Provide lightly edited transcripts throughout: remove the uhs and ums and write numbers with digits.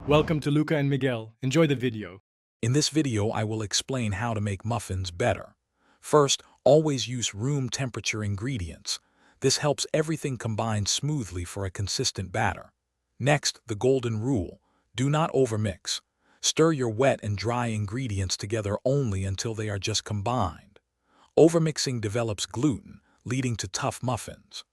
Welcome to Luca and Miguel. Enjoy the video. In this video, I will explain how to make muffins better. First, always use room temperature ingredients. This helps everything combine smoothly for a consistent batter. Next, the golden rule. Do not overmix. Stir your wet and dry ingredients together only until they are just combined. Overmixing develops gluten, leading to tough muffins.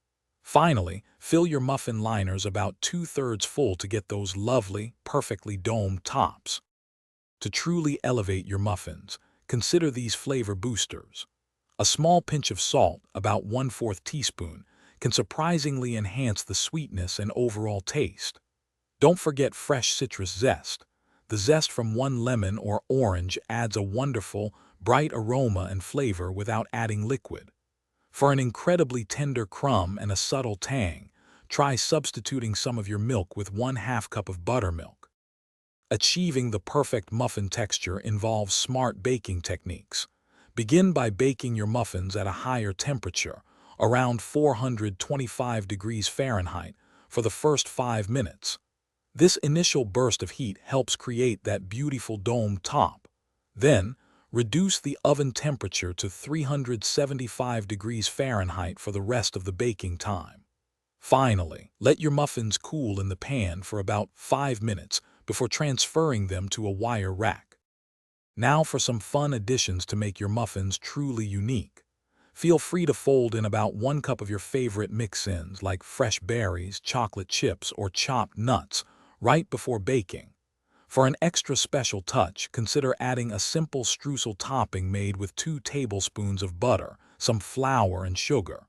Finally, fill your muffin liners about 2/3 full to get those lovely, perfectly domed tops. To truly elevate your muffins, consider these flavor boosters. A small pinch of salt, about 1/4 teaspoon, can surprisingly enhance the sweetness and overall taste. Don't forget fresh citrus zest. The zest from one lemon or orange adds a wonderful, bright aroma and flavor without adding liquid. For an incredibly tender crumb and a subtle tang, try substituting some of your milk with 1/2 cup of buttermilk. Achieving the perfect muffin texture involves smart baking techniques. Begin by baking your muffins at a higher temperature, around 425 degrees Fahrenheit, for the first 5 minutes. This initial burst of heat helps create that beautiful domed top. Then, reduce the oven temperature to 375 degrees Fahrenheit for the rest of the baking time. Finally, let your muffins cool in the pan for about 5 minutes before transferring them to a wire rack. Now for some fun additions to make your muffins truly unique. Feel free to fold in about 1 cup of your favorite mix-ins like fresh berries, chocolate chips, or chopped nuts right before baking. For an extra special touch, consider adding a simple streusel topping made with 2 tablespoons of butter, some flour, and sugar.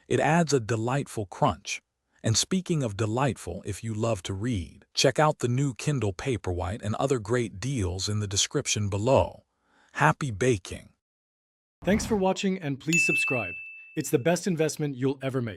It adds a delightful crunch. And speaking of delightful, if you love to read, check out the new Kindle Paperwhite and other great deals in the description below. Happy baking! Thanks for watching and please subscribe. It's the best investment you'll ever make.